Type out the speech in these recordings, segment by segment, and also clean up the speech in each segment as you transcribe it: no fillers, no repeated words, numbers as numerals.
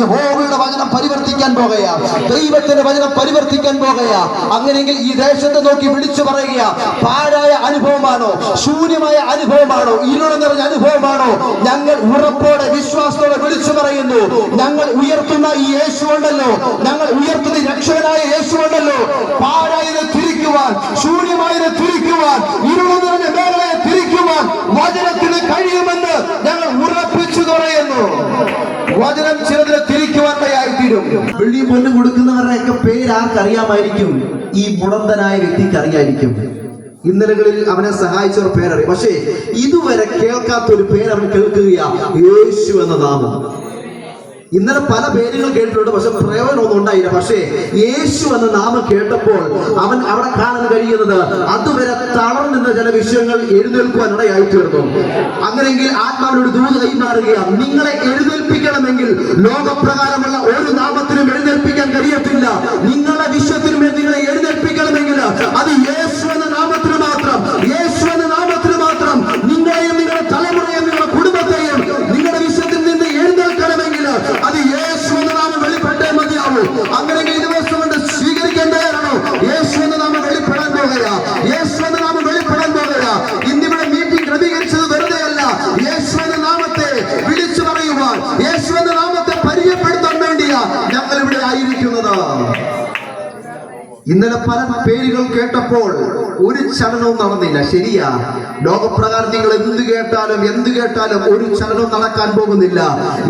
യഹോവയുടെ വചനം പരിവർത്തിക്കാൻ പോകുകയാ, ദൈവത്തിന്റെ വചനം പരിവർത്തിക്കാൻ പോകുകയാ. അങ്ങനെയെങ്കിൽ ഈ ദേശത്തെ നോക്കി വിളിച്ചു പറയുക, പാഴായ അനുഭവമാണോ, ശൂന്യമായ അനുഭവമാണോ, ഇരുള നിറഞ്ഞ അനുഭവമാണോ? ഞങ്ങൾ ഉറപ്പോടെ വിശ്വാസത്തോടെ വിളിച്ചു പറയുന്നു, ഞങ്ങൾ ഉയർത്തുന്ന ഈ യേശു ഉണ്ടല്ലോ, ഞങ്ങൾ ഉയർത്തുന്ന രക്ഷകനായ യേശു ഉണ്ടല്ലോ, പാഴായതിനെ തിരിക്കുവാൻ, ശൂന്യമായതിനെ തിരിക്കുവാൻ, ഇരുള നിറഞ്ഞ മേഖലയെ തിരിക്കുവാൻ വചനത്തിന് കഴിയുമെന്ന് ഞങ്ങൾ ഉറപ്പിച്ചു പറയുന്നു. വചനം ചിലതിനെ തിരിക്കുവാനായിത്തീരും. വെള്ളിയും പൊന്നും കൊടുക്കുന്നവരുടെയൊക്കെ പേര് ആർക്കറിയാമായിരിക്കും? ഈ മുടന്തനായ വ്യക്തിക്ക് അറിയായിരിക്കും. ഇന്നലകളിൽ അവനെ സഹായിച്ചവർ പേരറിയും, പക്ഷേ ഇതുവരെ കേൾക്കാത്ത ഒരു പേര് അവൻ കേൾക്കുകയാ, യേശു എന്ന നാമം. ഇന്നലെ പല പേരുകൾ കേട്ടിട്ടുണ്ട്, പക്ഷെ പ്രയോജനമൊന്നും ഉണ്ടായില്ല. പക്ഷേ യേശു എന്ന നാമം കേട്ടപ്പോൾ അവൻ അവിടെ കാണാൻ കഴിയുന്നത് അതുവരെ തളർന്നിരുന്ന ചില വിഷയങ്ങൾ എഴുന്നേൽക്കുവാൻ ഇടയായി തീർന്നു. അങ്ങനെയെങ്കിൽ ആത്മാവിനോട് ദൂത് കൈമാറുകയാണ്, നിങ്ങളെ എഴുന്നേൽപ്പിക്കണമെങ്കിൽ ലോകപ്രകാരമുള്ള ഒരു നാമത്തിനും എഴുന്നേൽപ്പിക്കാൻ കഴിയത്തില്ല. നിങ്ങളുടെ വിശ്വത്തിനുമേൽ നിങ്ങളെ എഴുന്നേൽപ്പിക്കണമെങ്കിൽ അത് യേശു എന്ന നാമത്തിന് മാത്രം, യേശു എന്ന നാമത്തിന് മാത്രം. നിങ്ങളെയും നിങ്ങളുടെ തലമുറയെയും നിങ്ങളുടെ കുടുംബത്തെയും നിങ്ങളുടെ വിശ്വത്തിൽ നിന്ന് എഴുന്നേൽക്കണമെങ്കിൽ അത് യേശു എന്ന നാമം വെളിപ്പെട്ടേ മതിയാവൂ. അങ്ങനെയെങ്കിൽ ഈ ദിവസം കൊണ്ട് സ്വീകരിക്കാൻ തയ്യാറാണോ? യേശു എന്ന നാമം വെളിപ്പെടാൻ പോകുക, യേശു എന്ന നാമം വെളിപ്പെടാൻ പോകുക. ഇന്നിവിടെ മീറ്റിംഗ് ക്രമീകരിച്ചത് വെറുതെയല്ല, യേശു എന്ന നാമത്തെ വിളിച്ചു പറയുവാൻ, യേശു എന്ന നാമത്തെ പരിചയപ്പെടുത്താൻ വേണ്ടിയാ ഞങ്ങൾ ഇവിടെ ആയിരിക്കുന്നത്. ഇന്നലെ പല പേരുകൾ കേട്ടപ്പോൾ ഒരു ചലനവും നടന്നില്ല. ശരിയാ, ലോകപ്രകാരം നിങ്ങൾ എന്ത് കേട്ടാലും ഒരു ചലനവും നടക്കാൻ പോകുന്നില്ല.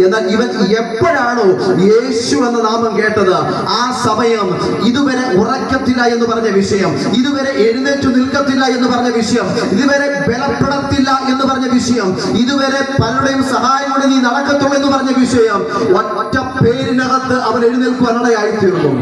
എന്നാൽ ഇവൻ എപ്പോഴാണോ യേശു എന്ന നാമം കേട്ടത്, ആ സമയം ഇതുവരെ ഉറക്കത്തില്ല എന്ന് പറഞ്ഞ വിഷയം, ഇതുവരെ എഴുന്നേറ്റു നിൽക്കത്തില്ല എന്ന് പറഞ്ഞ വിഷയം, ഇതുവരെ ബലപ്പെടത്തില്ല എന്ന് പറഞ്ഞ വിഷയം, ഇതുവരെ പലരുടെയും സഹായം കൊണ്ട് നീ നടക്കത്തുള്ളൂ എന്ന് പറഞ്ഞ വിഷയം, ഒറ്റ പേരിനകത്ത് അവൻ എഴുന്നേൽക്കുവാനിടയായി തീർന്നു.